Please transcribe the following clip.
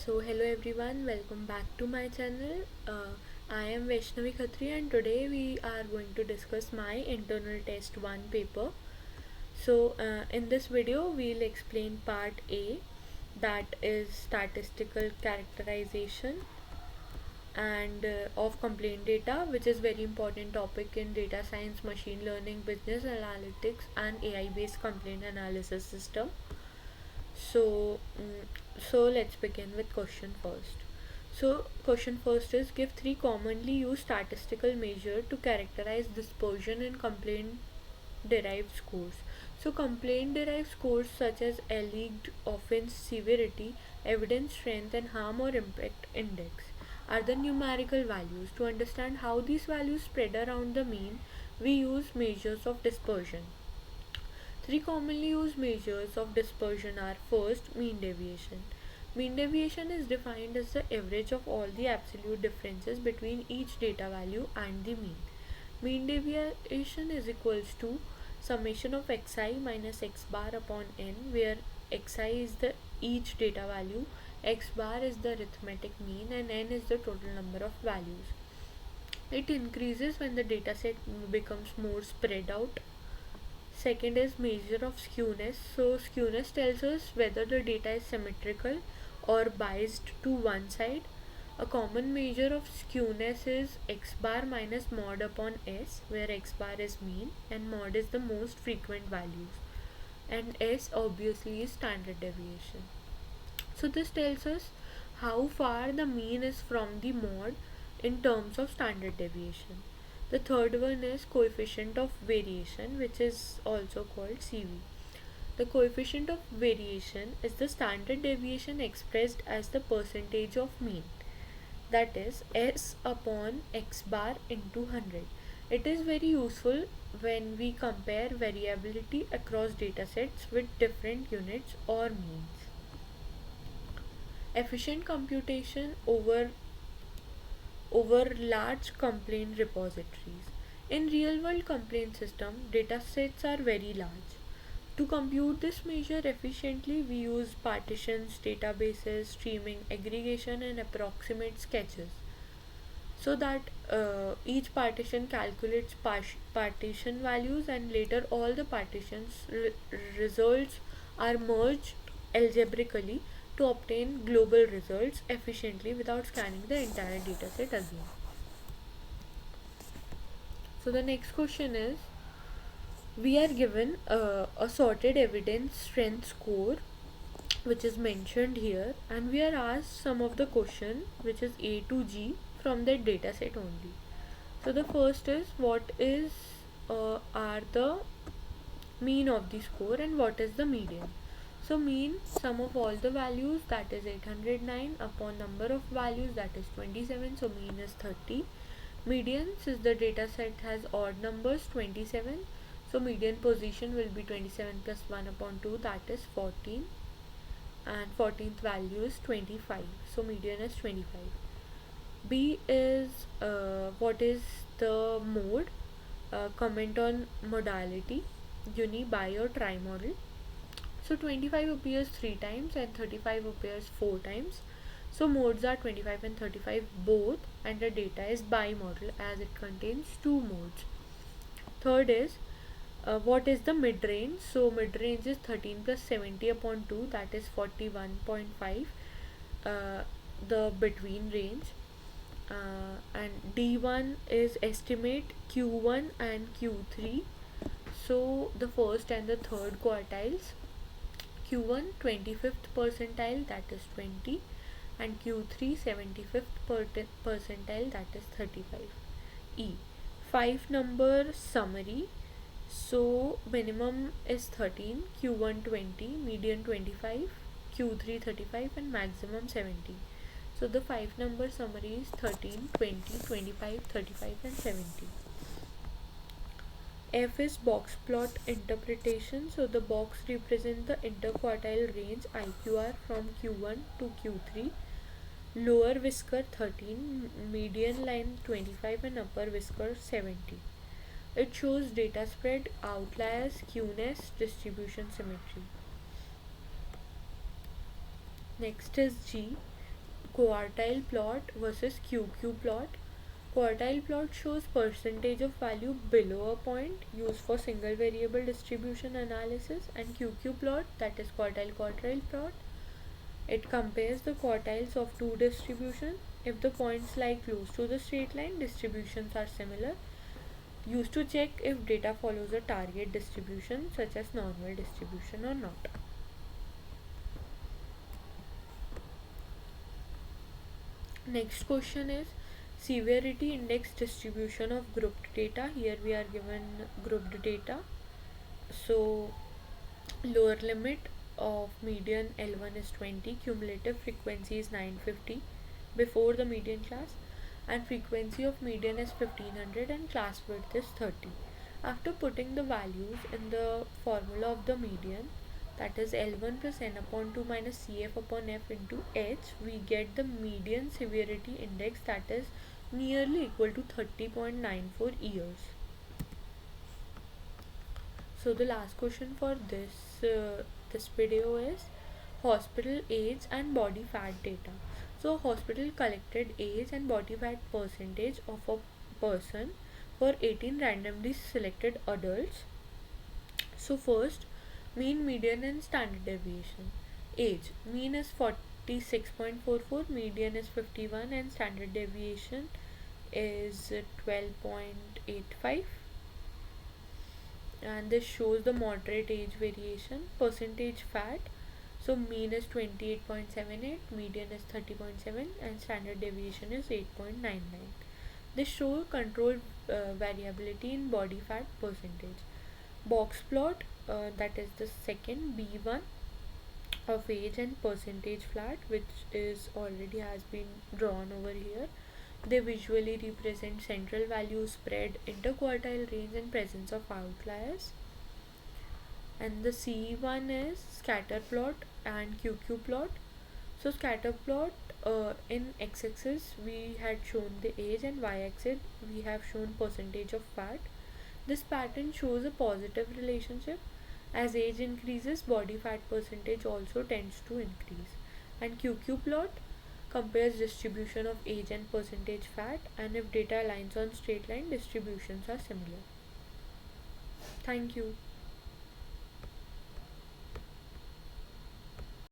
Hello everyone, welcome back to my channel. I am Vaishnavi Khatri, and today we are going to discuss my internal test 1 paper. In this video, we'll explain part A, that is statistical characterization and of complaint data, which is very important topic in data science, machine learning, business analytics, and AI based complaint analysis system. So let's begin with question first. Question first is, give three commonly used statistical measure to characterize dispersion in complaint derived scores. So complaint derived scores such as alleged offense severity, evidence strength, and harm or impact index are the numerical values. To understand how these values spread around the mean, we use measures of dispersion. Three commonly used measures of dispersion are: first, mean deviation. Mean deviation is defined as the average of all the absolute differences between each data value and the mean. Mean deviation is equals to summation of xi minus x bar upon n, where xi is the each data value, x bar is the arithmetic mean, and n is the total number of values. It increases when the dataset becomes more spread out. Second is measure of skewness. So skewness tells us whether the data is symmetrical or biased to one side. A common measure of skewness is x bar minus mod upon s, where x bar is mean and mod is the most frequent values, and s obviously is standard deviation. So this tells us how far the mean is from the mod in terms of standard deviation. The third one is coefficient of variation, which is also called CV. The coefficient of variation is the standard deviation expressed as the percentage of mean, that is S upon x bar into 100. It is very useful when we compare variability across datasets with different units or means. Efficient computation over large complaint repositories. In real world complaint system, datasets are very large. To compute this measure efficiently, we use partitions, databases, streaming, aggregation, and approximate sketches, so that each partition calculates partition values, and later all the partitions results are merged algebraically to obtain global results efficiently without scanning the entire dataset again. So the next question is, we are given a sorted evidence strength score, which is mentioned here, and we are asked some of the question which is A to G from that dataset only. So the first is, what is are the mean of the score and what is the median. So mean, sum of all the values, that is 809 upon number of values, that is 27, so mean is 30. Median, since the data set has odd numbers 27, so median position will be 27 plus 1 upon 2, that is 14, and 14th value is 25, so median is 25. B is what is the mode. Comment on modality, uni, bi, or tri model. So 25 appears 3 times and 35 appears 4 times. So modes are 25 and 35 both, and the data is bimodal as it contains two modes. Third is what is the mid range. So mid range is 13 plus 70 upon 2, that is 41.5, the between range. And D1 is estimate Q1 and Q3. So the first and the third quartiles. Q1 25th percentile, that is 20, and Q3 75th percentile, that is 35. E, 5 number summary. So minimum is 13, Q1 20, median 25, Q3 35, and maximum 70. So the 5 number summary is 13, 20, 25, 35, and 70. F is box plot interpretation. So the box represents the interquartile range IQR from Q1 to Q3. Lower whisker 13, median line 25, and upper whisker 70. It shows data spread, outliers, skewness, distribution symmetry. Next is G, quartile plot versus QQ plot. Quartile plot shows percentage of value below a point used for single variable distribution analysis, and QQ plot, that is quartile quartile plot, it compares the quartiles of two distributions. If the points lie close to the straight line, distributions are similar, used to check if data follows a target distribution such as normal distribution or not. Next question is severity index distribution of grouped data. Here we are given grouped data. So lower limit of median L1 is 20, cumulative frequency is 950 before the median class, and frequency of median is 1500 and class width is 30. After putting the values in the formula of the median, that is L1 plus n upon 2 minus Cf upon f into h, we get the median severity index, that is nearly equal to 30.94 years. So the last question for this video is hospital age and body fat data. So hospital collected age and body fat percentage of a person for 18 randomly selected adults. So first, mean, median and standard deviation. Age, mean is 46.44, median is 51 and standard deviation is 12.85. And this shows the moderate age variation. Percentage fat, so mean is 28.78, median is 30.7 and standard deviation is 8.99. This shows controlled variability in body fat percentage. Box plot, that is the second B1 of age and percentage fat, which is already has been drawn over here. They visually represent central values, spread, interquartile range and presence of outliers. And the C1 is scatter plot and QQ plot. So scatter plot, in x-axis we had shown the age and y-axis we have shown percentage of fat. This pattern shows a positive relationship. As age increases, body fat percentage also tends to increase. And QQ plot compares distribution of age and percentage fat, and if data aligns on straight line, distributions are similar. Thank you.